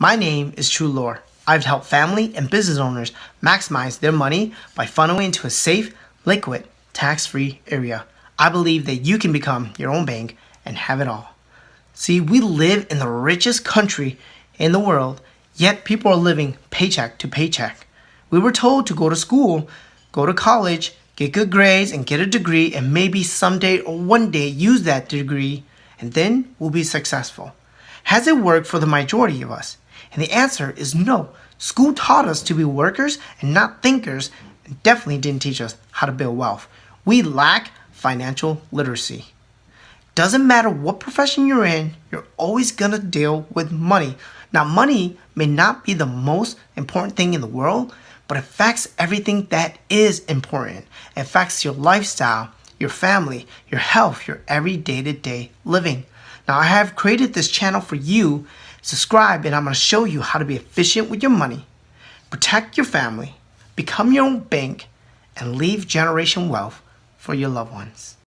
My name is Chue Lor. I've helped family and business owners maximize their money by funneling into a safe, liquid, tax-free area. I believe that you can become your own bank and have it all. See, we live in the richest country in the world, yet people are living paycheck to paycheck. We were told to go to school, go to college, get good grades, and get a degree, and maybe someday or one day use that degree, and then we'll be successful. Has it worked for the majority of us? And the answer is no. School taught us to be workers and not thinkers, and definitely didn't teach us how to build wealth. We lack financial literacy. Doesn't matter what profession you're in, you're always gonna deal with money. Now, money may not be the most important thing in the world, but it affects everything that is important. It affects your lifestyle, your family, your health, your every day-to-day living. Now, I have created this channel for you. Subscribe, and I'm going to show you how to be efficient with your money, protect your family, become your own bank, and leave generation wealth for your loved ones.